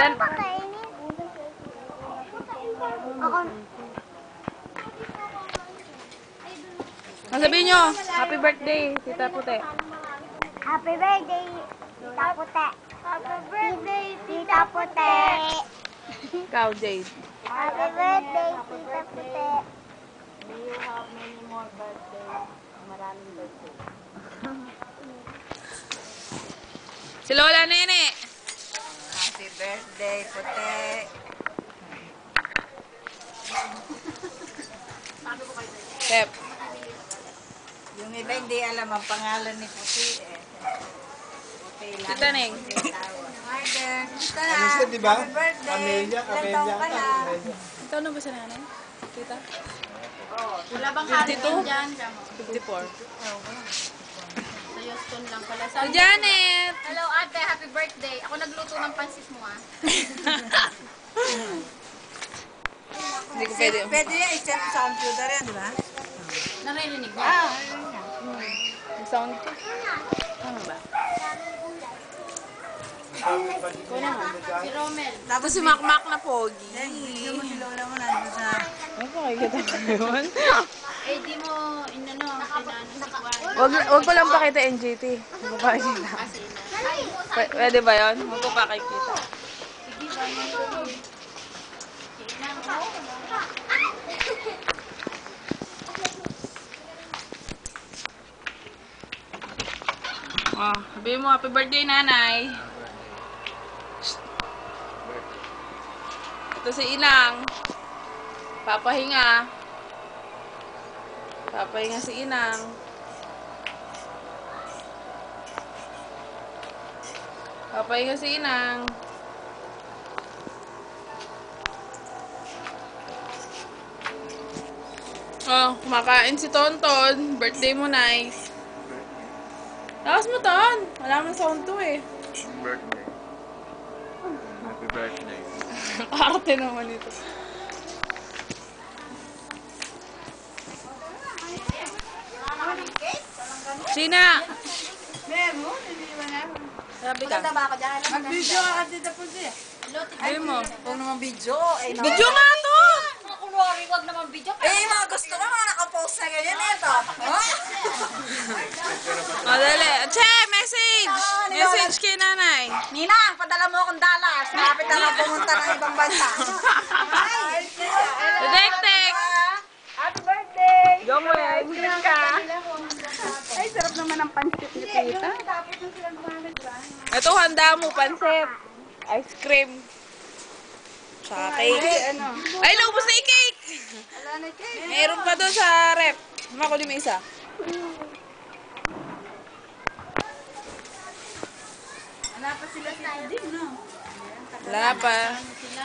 Saan pa kainin? Ako. Sabihin nyo, happy birthday, Tita Puti. Happy birthday, Tita Puti. Happy birthday, Tita Puti. Ikaw, Jade. Happy birthday, Tita Puti. May you have many more birthdays. Maraming birthday. Si Lola Nene. Happy birthday, Puti. Pep. Yung iba hindi alam ang pangalan ni Puti eh. Puti lang. Tita Neng. Hi there. Tita. Ano di ba? Happy birthday. Camellia, Ilang taong ka na? Ikaw na ba si nanay? Tita? Wala bang kanin 52? dyan? 54. Sa Houston lang pala. Si Janet. Hello ate, happy birthday. Ako nagluto ng pansit mo ah. Hindi ko pwede. Pwede yan, i-check sa computer yan, di ba? Naririnig niya. Yung sound ko. Tama ba? Si Romel. Tapos si Makmak na pogi. Video mo si Lola mo nandun sa... Ano pa kikita ko yun? Eh di mo, inano, pinano si Juan. Wag ko lang pakita NJT. Huwag ko pakikita. Pwede ba yun? Huwag ko pakikita. Oh, sabihin mo, happy birthday, nanay. Ito si Inang. Papahinga. Papahinga si Inang. Papahinga si Inang. Oh, kumakain si Tonton. Birthday mo, nice. Lakas mo, Ton. Wala man sound to eh. Birthday. Happy birthday. Arte naman ito. Sina! Memo, hindi ba na? Sabi ka. Ba ako dyan? Mag-video ka kasi tapos eh. Sabi mo. Huwag naman video. Eh, no. Video nga to! Mga kunwari, wag naman video. Eh, mga gusto ko, mga nakapost na ganyan ito. O, dali. Che, message! Message kay nanay. Nina, padala mo akong Dallas. Malapit na lang pumunta ng ibang bansa. Dedektek! Happy birthday! Gawin! ka. Ay, sarap naman ang pansit ni Tita. Ito, handa mo, pansit. Ice cream. Tsaka cake. Ay, naubos na yung cake! Wala na cake. Meron pa doon sa rep. Ako din may isa. Wala pa sila si Jim, no? Wala pa.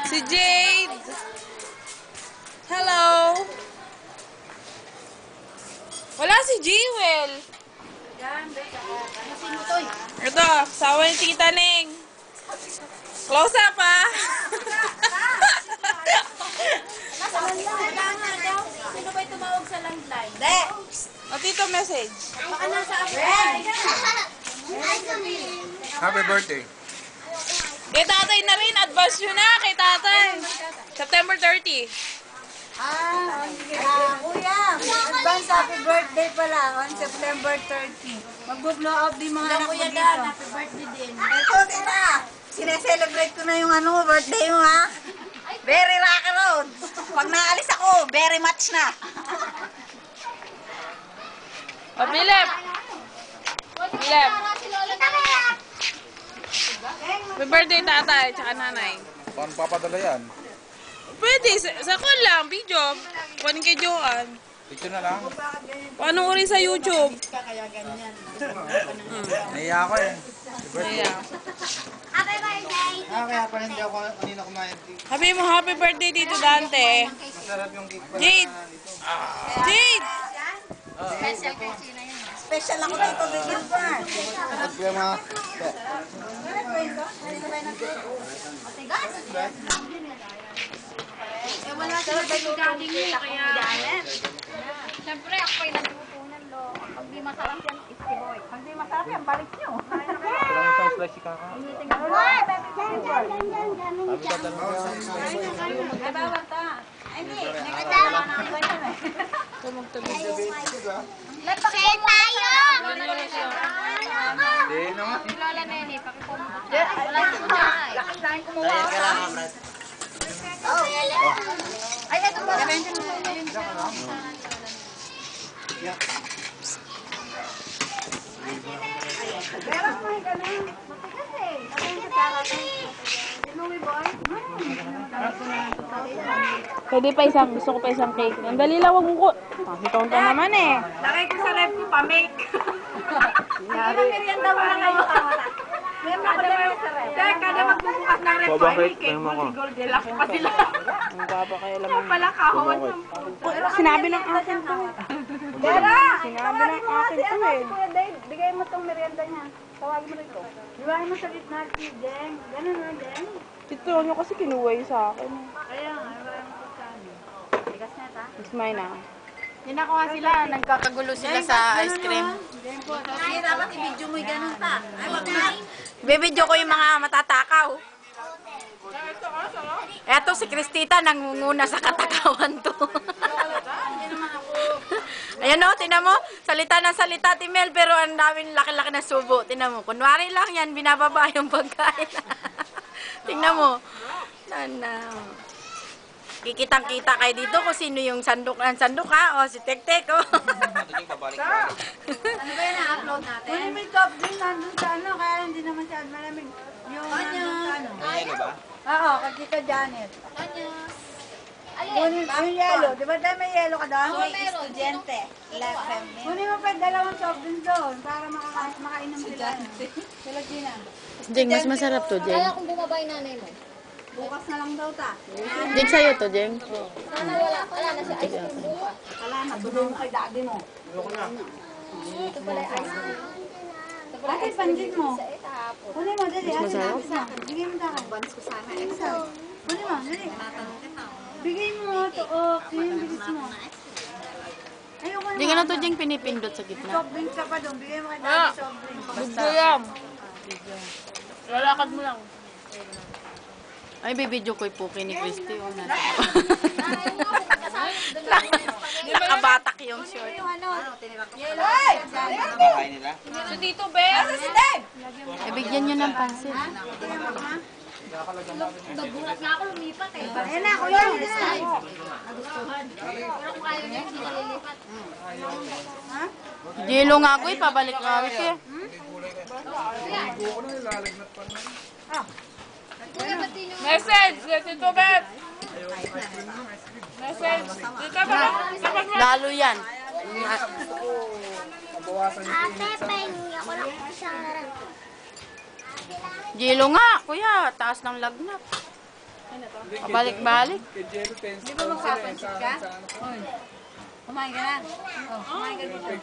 Si Jade! Hello! Wala si Jewel! Ito, sawa ni Tita Neng. Close up, ha? Sino ba'y tumawag sa landline? De! O, Tito, message. Baka nasa Africa. Happy birthday. Kay tatay na rin. Advance nyo na kay tatay. September 30. Kuya, advance happy birthday pala on September 30. Mag-blow out din mga anak mo Kuya dito. Dan, happy birthday din. Ito, Tita. Sineselebrate ko na yung birthday mo, ha? Very rock and roll. Pag naalis ako, very much na. O, Philip. Philip. Si Lola na. Happy birthday, tatay. Tsaka nanay. Paano papadala yan? Pwede. Sa call lang. Video. Kunin kay Joan. Picture na lang. Paano rin sa YouTube? Naiya ako eh. Ayan. Happy birthday. Kaya pala hindi ako kanina kumain. Sabi mo, happy birthday dito, Dante. Masarap yung cake pala. Jade! Jade! Special kay Sina yun. Special ako dito, Big Gilbert. Problema. Eh wala sila pagkagaling niya kaya... Siyempre ako ay nagpupunan lo. Pag di masarap yan, istiboy. Pag di masarap yan, balik nyo. mag-apply si Kaka. What? Diyan. Ay, bawal ta. Ay, hindi. Share tayo! Hindi naman. Ay, ito ba? Pwede pa isang, gusto ko pa isang cake. Ang dali lang, wag mo ko. Tonto naman eh. Lagay ko sa ref ko pa, make. Sige na, merienda mo na ngayon. Meron ako na sa ref. Kada magbubukas ng ref ko, ay cake mo si Goldilocks pa sila. Ang baba kaya lamang. Pala kahon. Sinabi ng akin to eh. Dera! Sinabi ng akin to eh. Kuya Dave, bigay mo tong merienda niya. Tawagin mo rito. Iwain mo sa gitna si Jeng. Ganun na, Jeng. Ito nyo kasi kinuha yung sa akin. Kaya nga, iwain mo sa ano. Bigas na ta. It's mine ah. Hindi nakuha sila. Nagkakagulo sila sa ice cream. Kasi dapat i-video mo yung ganun ta. Ay, wag na. Bibidyo ko yung mga matatakaw. Eto si Cristita nangunguna sa katakawan to. Ayan o, tinan mo, salita ng salita, Timel, pero ang daming laki-laki na subo. Tinan mo, kunwari lang yan, binababa yung pagkain. Tingnan mo. Sana. Kikitang-kita kayo dito kung sino yung sandok ng sandok ha. O, si Tek-Tek o. Ano ba yan na-upload natin? Kung may top din nandun sa ano, kaya hindi naman siya malamig. Yung nandun sa ano. Ano ba? Oo, kay Tita Janet. Kunin yung yellow. Di ba tayo may yellow ka doon? Ako estudyante. Kunin mo pa yung dalawang soft drinks doon para makainom sila. Sila Gina. Jeng, mas masarap to, Jeng. Kaya kung bumaba yung nanay mo. Bukas na lang daw ta. Jeng, sa'yo to, Jeng. Sana wala na siya ice cream bukas. Wala na, tuloy mo kay daddy mo. Ito pala yung ice cream. Ito pala Bakit pansin mo? sa itahapon. Kunin mo, dali. Mas masarap? Bigay mo tayo. Buns ko sana. Kunin mo, dali. Bigay mo to. Okay, bilis mo. Ayoko na. Jeng, ano to, Jeng, pinipindot sa gitna? Soft drinks ka pa doon. Bigay mo kay daddy soft drinks. Gusto yan. Lalakad mo lang. Ay, bibidyo ko yung puki ni Christy. O, nakabatak yung short. Hey! Bahay nila? So, Tito Ben. Si Dave! Ibigyan nyo ng pansin. Nagulat nga ako lumipat eh. Ayan na, kuya. Pero kung ayaw niya, hindi nililipat. Jelo nga ko, pabalik nga ako siya. Kuya, ba't di nyo? Message! Tito Ben! Message! Tito Ben! Lalo yan. Ate, pahingi ako ng isang larang. Jelo nga, kuya. Taas ng lagnat. Pabalik-balik. Di ba magpapansit ka? Kumain ka na. Kumain ka dito.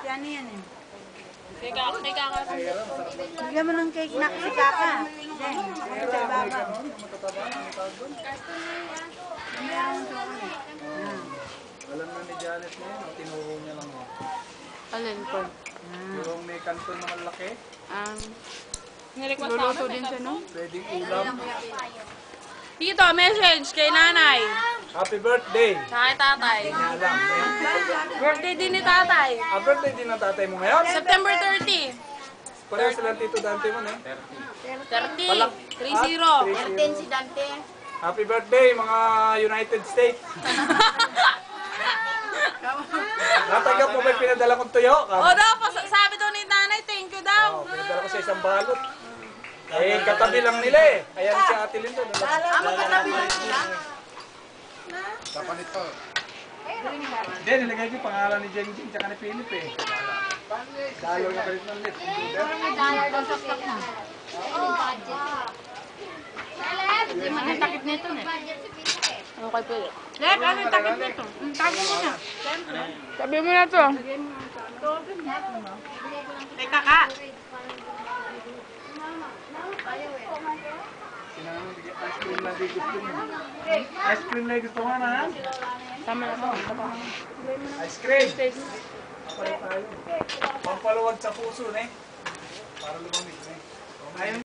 Yan yan eh. Bigyan mo ng cake na si Kaka. Then, ito sa baba. Alam na ni Janet na yun, tinuro niya lang yun. Alin ko? Yung may kanton na malaki, Luluto din siya, no? pwedeng ulam. Tito, message kay nanay. Happy birthday! Kay tatay. Alam, Birthday din ni tatay. birthday din ng tatay mo ngayon? September 30. Pareho silang Tito Dante mo eh. 30. 30. 10 si Dante. Happy birthday mga United States! Natanggap mo ba yung pinadala kong tuyo? O daw, sabi daw ni nanay, thank you daw. Pinadala ko sa isang balot. Eh, katabi lang nila eh. Ayan si Ate Lindo. Magkatabi lang sila. Kapan ito. Hindi, nilagay ko yung pangalan ni Jengjing tsaka ni Philip eh. Dalo na kalit ng lift. Dollar daw sa stock na. Yung budget. Ang takip nito, ne? Budget si Pino eh. Ano kay Philip? Lek, ano yung takip nito? Tago mo na. Sabi mo na to. Kay Kaka. Ice cream na di gusto mo. Ice cream na gusto nga na. Tama na to. Ice cream. Papalit tayo. Pampaluwag sa puso eh. Para lumamig na eh.